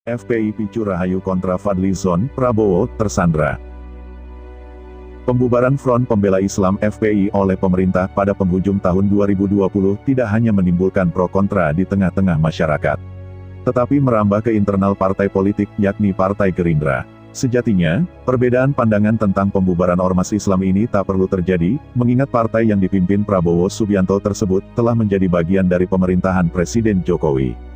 FPI picu Rahayu kontra Fadlizon, Prabowo, tersandra. Pembubaran Front Pembela Islam FPI oleh pemerintah pada penghujung tahun 2020 tidak hanya menimbulkan pro kontra di tengah-tengah masyarakat, tetapi merambah ke internal partai politik, yakni Partai Gerindra. Sejatinya, perbedaan pandangan tentang pembubaran ormas Islam ini tak perlu terjadi, mengingat partai yang dipimpin Prabowo Subianto tersebut telah menjadi bagian dari pemerintahan Presiden Jokowi.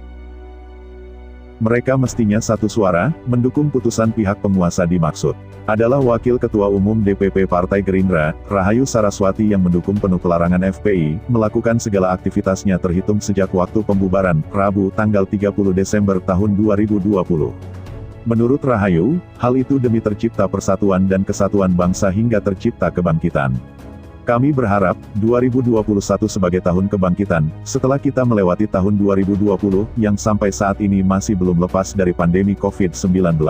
Mereka mestinya satu suara, mendukung putusan pihak penguasa dimaksud. Adalah Wakil Ketua Umum DPP Partai Gerindra, Rahayu Saraswati yang mendukung penuh pelarangan FPI, melakukan segala aktivitasnya terhitung sejak waktu pembubaran, Rabu tanggal 30 Desember tahun 2020. Menurut Rahayu, hal itu demi tercipta persatuan dan kesatuan bangsa hingga tercipta kebangkitan. Kami berharap, 2021 sebagai tahun kebangkitan, setelah kita melewati tahun 2020, yang sampai saat ini masih belum lepas dari pandemi COVID-19.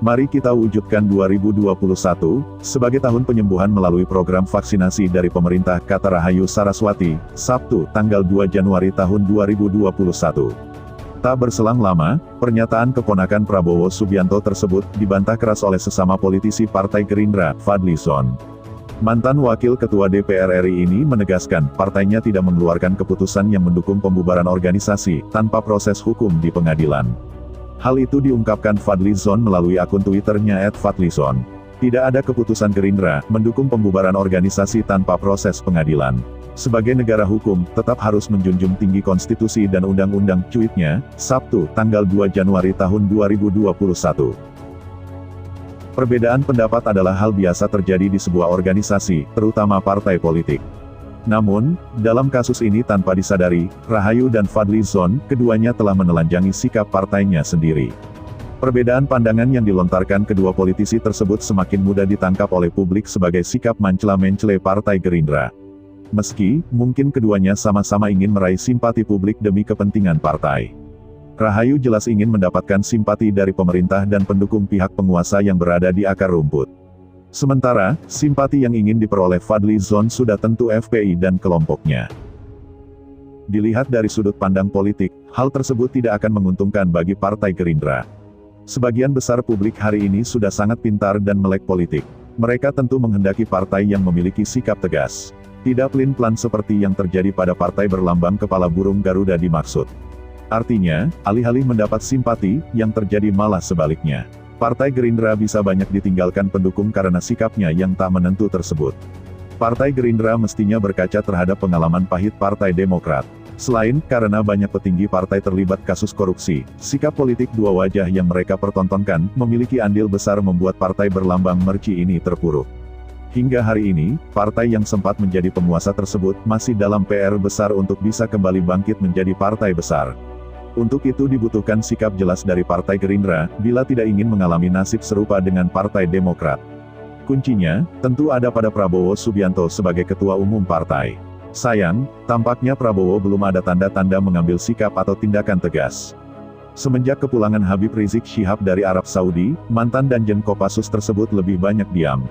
Mari kita wujudkan 2021, sebagai tahun penyembuhan melalui program vaksinasi dari pemerintah, kata Rahayu Saraswati, Sabtu, tanggal 2 Januari tahun 2021. Tak berselang lama, pernyataan keponakan Prabowo Subianto tersebut dibantah keras oleh sesama politisi Partai Gerindra, Fadlizon. Mantan Wakil Ketua DPR RI ini menegaskan, partainya tidak mengeluarkan keputusan yang mendukung pembubaran organisasi, tanpa proses hukum di pengadilan. Hal itu diungkapkan Fadlizon melalui akun Twitternya @Fadlizon. Tidak ada keputusan Gerindra, mendukung pembubaran organisasi tanpa proses pengadilan. Sebagai negara hukum, tetap harus menjunjung tinggi konstitusi dan undang-undang, cuitnya, Sabtu, tanggal 2 Januari tahun 2021. Perbedaan pendapat adalah hal biasa terjadi di sebuah organisasi, terutama partai politik. Namun, dalam kasus ini tanpa disadari, Rahayu dan Fadlizon, keduanya telah menelanjangi sikap partainya sendiri. Perbedaan pandangan yang dilontarkan kedua politisi tersebut semakin mudah ditangkap oleh publik sebagai sikap mencela-mencela Partai Gerindra. Meski, mungkin keduanya sama-sama ingin meraih simpati publik demi kepentingan partai. Rahayu jelas ingin mendapatkan simpati dari pemerintah dan pendukung pihak penguasa yang berada di akar rumput. Sementara, simpati yang ingin diperoleh Fadlizon sudah tentu FPI dan kelompoknya. Dilihat dari sudut pandang politik, hal tersebut tidak akan menguntungkan bagi Partai Gerindra. Sebagian besar publik hari ini sudah sangat pintar dan melek politik. Mereka tentu menghendaki partai yang memiliki sikap tegas. Tidak pelin-pelan seperti yang terjadi pada partai berlambang kepala burung Garuda dimaksud. Artinya, alih-alih mendapat simpati, yang terjadi malah sebaliknya. Partai Gerindra bisa banyak ditinggalkan pendukung karena sikapnya yang tak menentu tersebut. Partai Gerindra mestinya berkaca terhadap pengalaman pahit Partai Demokrat. Selain, karena banyak petinggi partai terlibat kasus korupsi, sikap politik dua wajah yang mereka pertontonkan, memiliki andil besar membuat partai berlambang merci ini terpuruk. Hingga hari ini, partai yang sempat menjadi penguasa tersebut, masih dalam PR besar untuk bisa kembali bangkit menjadi partai besar. Untuk itu dibutuhkan sikap jelas dari Partai Gerindra, bila tidak ingin mengalami nasib serupa dengan Partai Demokrat. Kuncinya, tentu ada pada Prabowo Subianto sebagai Ketua Umum Partai. Sayang, tampaknya Prabowo belum ada tanda-tanda mengambil sikap atau tindakan tegas. Semenjak kepulangan Habib Rizik Syihab dari Arab Saudi, mantan Danjen Kopassus tersebut lebih banyak diam.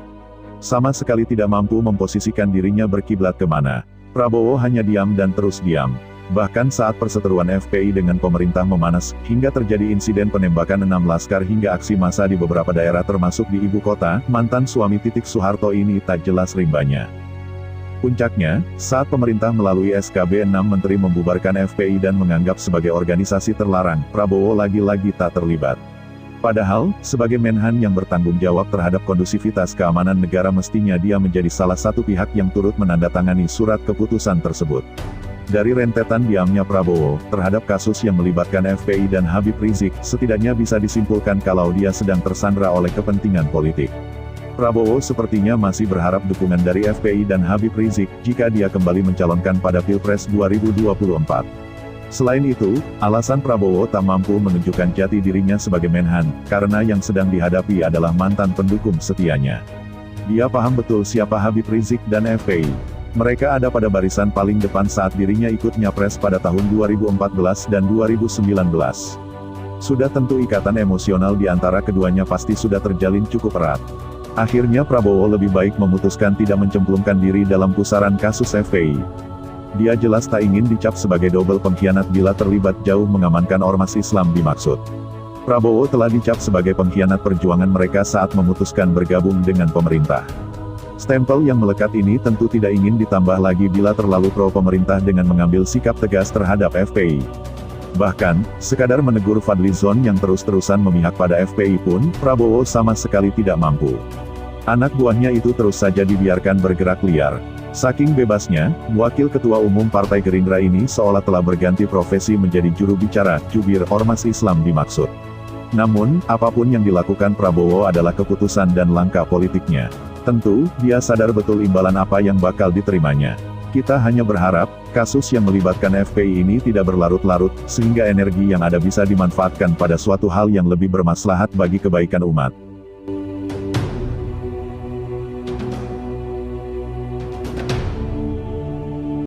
Sama sekali tidak mampu memposisikan dirinya berkiblat kemana. Prabowo hanya diam dan terus diam. Bahkan saat perseteruan FPI dengan pemerintah memanas, hingga terjadi insiden penembakan 6 laskar hingga aksi massa di beberapa daerah termasuk di ibu kota, mantan suami Titik Soeharto ini tak jelas rimbanya. Puncaknya, saat pemerintah melalui SKB 6 Menteri membubarkan FPI dan menganggap sebagai organisasi terlarang, Prabowo lagi-lagi tak terlibat. Padahal, sebagai Menhan yang bertanggung jawab terhadap kondusivitas keamanan negara mestinya dia menjadi salah satu pihak yang turut menandatangani surat keputusan tersebut. Dari rentetan diamnya Prabowo, terhadap kasus yang melibatkan FPI dan Habib Rizik, setidaknya bisa disimpulkan kalau dia sedang tersandra oleh kepentingan politik. Prabowo sepertinya masih berharap dukungan dari FPI dan Habib Rizik, jika dia kembali mencalonkan pada Pilpres 2024. Selain itu, alasan Prabowo tak mampu menunjukkan jati dirinya sebagai Menhan, karena yang sedang dihadapi adalah mantan pendukung setianya. Dia paham betul siapa Habib Rizik dan FPI. Mereka ada pada barisan paling depan saat dirinya ikut nyapres pada tahun 2014 dan 2019. Sudah tentu ikatan emosional di antara keduanya pasti sudah terjalin cukup erat. Akhirnya Prabowo lebih baik memutuskan tidak mencemplungkan diri dalam pusaran kasus FPI. Dia jelas tak ingin dicap sebagai double pengkhianat bila terlibat jauh mengamankan ormas Islam dimaksud. Prabowo telah dicap sebagai pengkhianat perjuangan mereka saat memutuskan bergabung dengan pemerintah. Stempel yang melekat ini tentu tidak ingin ditambah lagi bila terlalu pro pemerintah dengan mengambil sikap tegas terhadap FPI. Bahkan, sekadar menegur Fadlizon yang terus-terusan memihak pada FPI pun, Prabowo sama sekali tidak mampu. Anak buahnya itu terus saja dibiarkan bergerak liar. Saking bebasnya, Wakil Ketua Umum Partai Gerindra ini seolah telah berganti profesi menjadi juru bicara, jubir Ormas Islam dimaksud. Namun, apapun yang dilakukan Prabowo adalah keputusan dan langkah politiknya. Tentu, dia sadar betul imbalan apa yang bakal diterimanya. Kita hanya berharap, kasus yang melibatkan FPI ini tidak berlarut-larut, sehingga energi yang ada bisa dimanfaatkan pada suatu hal yang lebih bermaslahat bagi kebaikan umat.